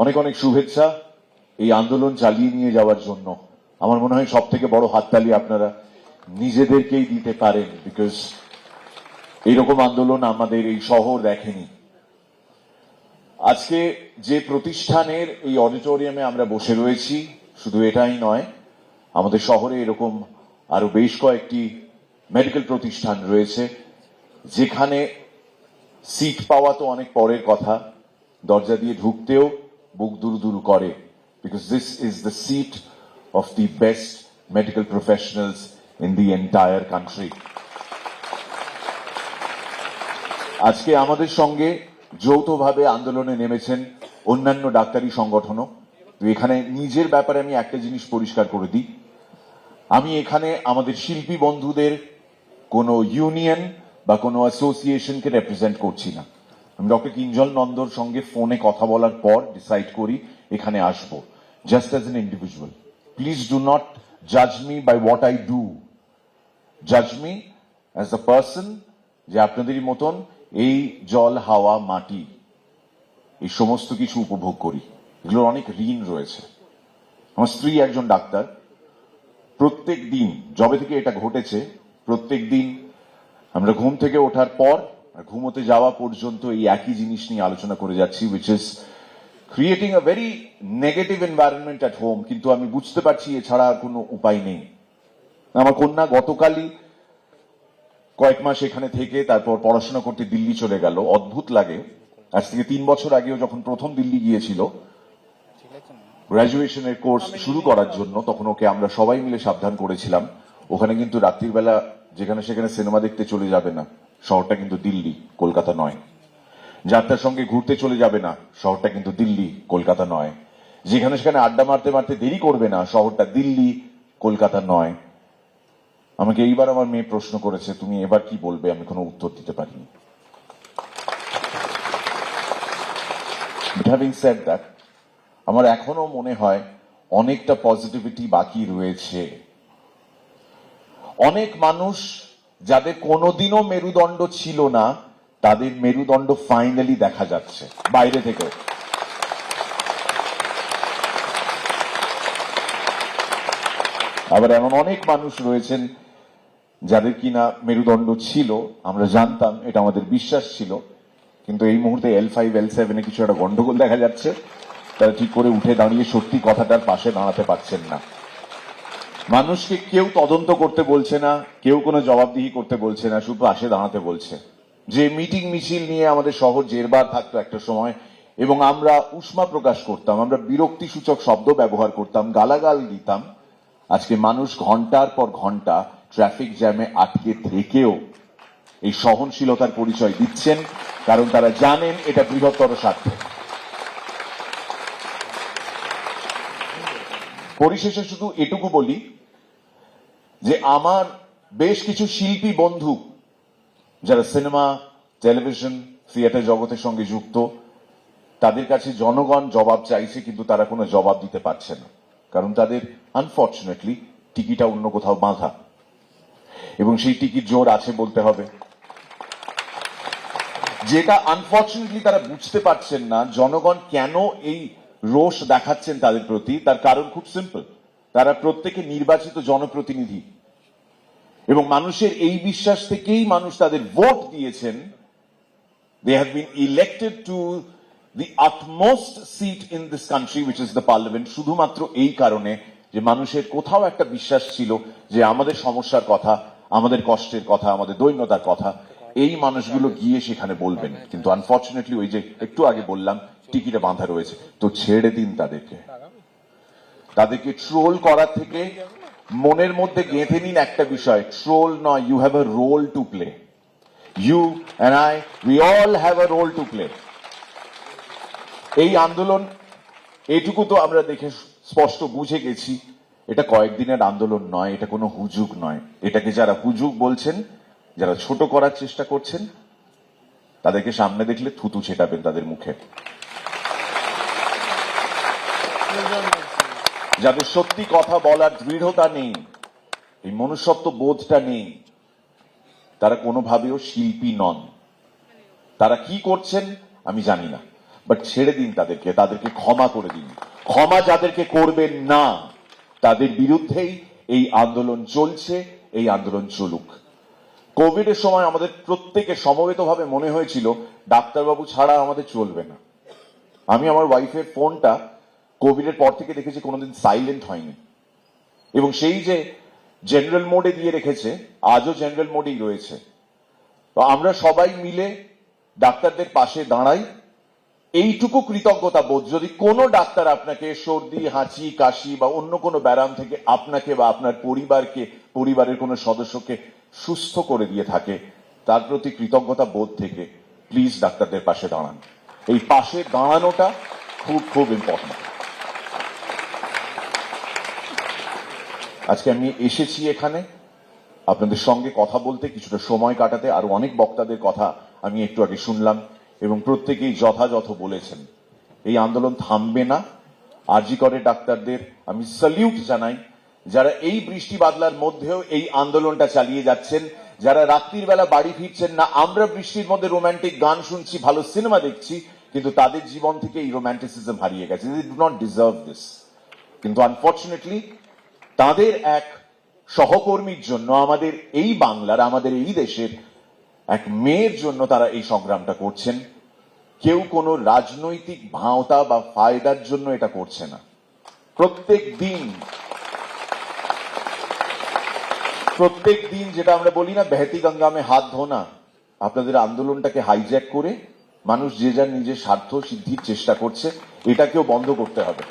অনেক অনেক শুভেচ্ছা এই আন্দোলন চালিয়ে নিয়ে যাওয়ার জন্য। আমার মনে হয় সব থেকে বড় হাততালি আপনারা নিজেদেরকেই দিতে পারেন, বিকজ এইরকম আন্দোলন আমাদের এই শহর দেখেনি। আজকে যে প্রতিষ্ঠানের এই অডিটোরিয়ামে আমরা বসে রয়েছি, শুধু এটাই নয়, আমাদের শহরে এরকম আরো বেশ কয়েকটি মেডিকেল প্রতিষ্ঠান রয়েছে যেখানে সিট পাওয়া তো অনেক পরের কথা, দরজা দিয়ে ঢুকতেও বুক দুরু করে, because this is the seat of the best medical professionals in the entire country. আজকে আমাদের সঙ্গে যৌথভাবে আন্দোলনে নেমেছেন অন্যান্য ডাক্তারি সংগঠনও। তো এখানে নিজের ব্যাপারে আমি একটা জিনিস পরিষ্কার করে দিই, আমি এখানে আমাদের শিল্পী বন্ধুদের কোনো ইউনিয়ন বা কোনো অ্যাসোসিয়েশনকে রিপ্রেজেন্ট করছি না। আমি ডক্টর কিঞ্জল নন্দর সঙ্গে ফোনে কথা বলার পর ডিসাইড করি এখানে আসবো, just as an individual. Please do not জাজ me by what I do, জাজ মি অ্যাজ আ পার্সন, যে আপনাদেরই মতন এই জল, হাওয়া, মাটি, এই সমস্ত কিছু উপভোগ করি। এগুলোর অনেক ঋণ রয়েছে। আমার স্ত্রী একজন ডাক্তার। প্রত্যেক দিন যবে থেকে এটা ঘটেছে, প্রত্যেক দিন আমরা ঘুম থেকে ওঠার পর ঘুমোতে যাওয়া পর্যন্ত এই একই জিনিস নিয়ে আলোচনা করে যাচ্ছি, which is creating a very negative environment at home. কিন্তু আমি বুঝতে পারছি এছাড়া আর কোনো উপায় নেই। আমার কন্যা গতকালই কয়েক মাস এখানে থেকে তারপর পড়াশোনা করতে দিল্লি চলে গেল। অদ্ভুত লাগে, আজ থেকে 3 বছর আগেও যখন প্রথম দিল্লি গিয়েছিল গ্রাজুয়েশনের কোর্স শুরু করার জন্য, তখন ওকে আমরা সবাই মিলে সাবধান করেছিলাম ওখানে কিন্তু রাত্রির বেলা যেখানে সেখানে সিনেমা দেখতে চলে যাবে না, শহরটা কিন্তু দিল্লি, কলকাতা নয়। যাত্রার সঙ্গে ঘুরতে চলে যাবে না, শহরটা কিন্তু দিল্লি, কলকাতা নয়। যেখানে সেখানে আড্ডা মারতে মারতে দেরি করবে না, শহরটা দিল্লি, কলকাতা নয়। আমাকে এইবার আমার মেয়ে প্রশ্ন করেছে, তুমি এবার কি বলবে? আমি কোনো উত্তর দিতে পারিনি। But having said that, আমার এখনো মনে হয় অনেকটা পজিটিভিটি বাকি রয়েছে। অনেক মানুষ যাদের কোনোদিনও মেরুদণ্ড ছিল না, তাদের মেরুদণ্ড ফাইনালি দেখা যাচ্ছে বাইরে থেকে। আবার এমন অনেক মানুষ রয়েছেন যাদের কিনা মেরুদণ্ড ছিল, আমরা জানতাম, এটা আমাদের বিশ্বাস ছিল, কিন্তু এই মুহূর্তে L5 L7 এ কিছু একটা গন্ডগোল দেখা যাচ্ছে। তারা ঠিক করে উঠে দাঁড়িয়ে সত্যি কথাটার পাশে দাঁড়াতে পারছেন না। মানুষকে কেউ তদন্ত করতে বলছে না, কেউ কোনো জবাবদিহি করতে বলছে না, শুধু পাশে দাঁড়াতে বলছে। যে মিটিং মিছিল নিয়ে আমাদের শহর জেরবার থাকতো একটা সময়, এবং আমরা উষ্মা প্রকাশ করতাম, আমরা বিরক্তি সূচক শব্দ ব্যবহার করতাম, গালাগাল দিতাম, আজকে মানুষ ঘন্টার পর ঘন্টা ট্রাফিক জ্যামে আটকে থেকেও এই সহনশীলতার পরিচয় দিচ্ছেন, কারণ তারা জানেন এটা বৃহত্তর স্বার্থে। পরিশেষে শুধু এটুকু বলি যে আমার বেশ কিছু শিল্পী বন্ধু যারা সিনেমা, টেলিভিশন, থিয়েটার জগতের সঙ্গে যুক্ত, তাদের কাছে জনগণ জবাব চাইছে, কিন্তু তারা কোনো জবাব দিতে পারছে না, কারণ তাদের আনফর্চুনেটলি টিকিটা অন্য কোথাও বাঁধা, এবং সেই টিকিট জোর আছে বলতে হবে। যেটা আনফর্চুনেটলি তারা বুঝতে পারছেন না, জনগণ কেন এই রোষ দেখাচ্ছেন তাদের প্রতি, তার কারণ খুব সিম্পল, তারা প্রত্যেকে নির্বাচিত জনপ্রতিনিধি, এবং মানুষের এই বিশ্বাস থেকেই মানুষ তাদের ভোট দিয়েছেন। They have been elected to the utmost seat in this country, which is the parliament, শুধুমাত্র এই কারণে যে মানুষের কোথাও একটা বিশ্বাস ছিল যে আমাদের সমস্যার কথা, আমাদের কষ্টের কথা, আমাদের দৈন্যতার কথা এই মানুষগুলো গিয়ে সেখানে বলবেন। কিন্তু আনফর্চুনেটলি ওই যে একটু আগে বললাম টিকিটে বাঁধা রয়েছে, তো ছেড়ে দিন তাদেরকে। তাদেরকে ট্রোল করার থেকে মনের মধ্যে গেঁথে নিন একটা বিষয়, ট্রোল নয়, you have a role to play. You and I, we all have a role to play. এই আন্দোলন, এটুকু তো আমরা দেখে স্পষ্ট বুঝে গেছি, এটা কয়েকদিনের আন্দোলন নয়, এটা কোনো হুজুগ নয়। এটাকে যারা হুজুগ বলছেন, যারা ছোট করার চেষ্টা করছেন, তাদেরকে সামনে দেখলে থুতু ছেটাবেন তাদের মুখে। যাদের সত্যি কথা বলার দৃঢ়তা নেই, এই মনুষ্যত্ব বোধটা নেই, তারা কোনোভাবেও শিল্পী নন। তারা কি করছেন আমি জানি না। বাট ছেড়ে দিন তাদেরকে, তাদেরকে ক্ষমা করে দিন। ক্ষমা যাদেরকে করবেন না তাদের বিরুদ্ধেই এই আন্দোলন চলছে, এই আন্দোলন চলুক। কোভিড এর সময় আমাদের প্রত্যেকের সমবেতভাবে মনে হয়েছিল ডাক্তারবাবু ছাড়া আমাদের চলবে না। আমি আমার ওয়াইফের ফোনটা কোভিড এর পর থেকে দেখেছি কোনোদিন সাইলেন্ট হয়নি, এবং সেই যে জেনারেল মোডে দিয়ে রেখেছে আজও জেনারেল মোডেই রয়েছে। তো আমরা সবাই মিলে ডাক্তারদের পাশে দাঁড়াই। এইটুকু কৃতজ্ঞতা বোধ যদি কোনো ডাক্তার আপনাকে সর্দি, হাঁচি, কাশি বা অন্য কোনো ব্যারাম থেকে আপনাকে বা আপনার পরিবারের কোনো সদস্যকে সুস্থ করে দিয়ে থাকে, তার প্রতি কৃতজ্ঞতা বোধ থেকে প্লিজ ডাক্তারদের পাশে দাঁড়ান। এই পাশে দাঁড়ানোটা খুব খুব ইম্পর্টেন্ট। আজকে আমি এসেছি এখানে আপনাদের সঙ্গে কথা বলতে, কিছুটা সময় কাটাতে। আরো অনেক বক্তাদের কথা আমি একটু আগে শুনলাম এবং প্রত্যেকেই যথাযথ বলেছেন। এই আন্দোলন থামবে না। আরজি করে ডাক্তারদের আমি স্যালিউট জানাই, যারা এই বৃষ্টি বাদলার মধ্যেও এই আন্দোলনটা চালিয়ে যাচ্ছেন, যারা রাত্রির বেলা বাড়ি ফিরছেন না। আমরা বৃষ্টির মধ্যে রোমান্টিক গান শুনছি, ভালো সিনেমা দেখছি, কিন্তু তাদের জীবন থেকে এই রোমান্টিসিজম হারিয়ে গেছে। They do not deserve this. কিন্তু আনফর্চুনেটলি তাদের এক সহকর্মীর জন্য, আমাদের এই বাংলার, আমাদের এই দেশের এক মেয়ের জন্য তারা এই সংগ্রামটা করছেন। কেউ কোনো রাজনৈতিক ভাঁওতা বা ফায়দার জন্য এটা করছে না। প্রত্যেক দিন যেটা আমরা বলি না, বেহতি গঙ্গা মে হাত ধোনা, আপনাদের আন্দোলনটাকে হাইজ্যাক করে মানুষ যে যার নিজের স্বার্থ সিদ্ধির চেষ্টা করছে, এটাকেও বন্ধ করতে হবে।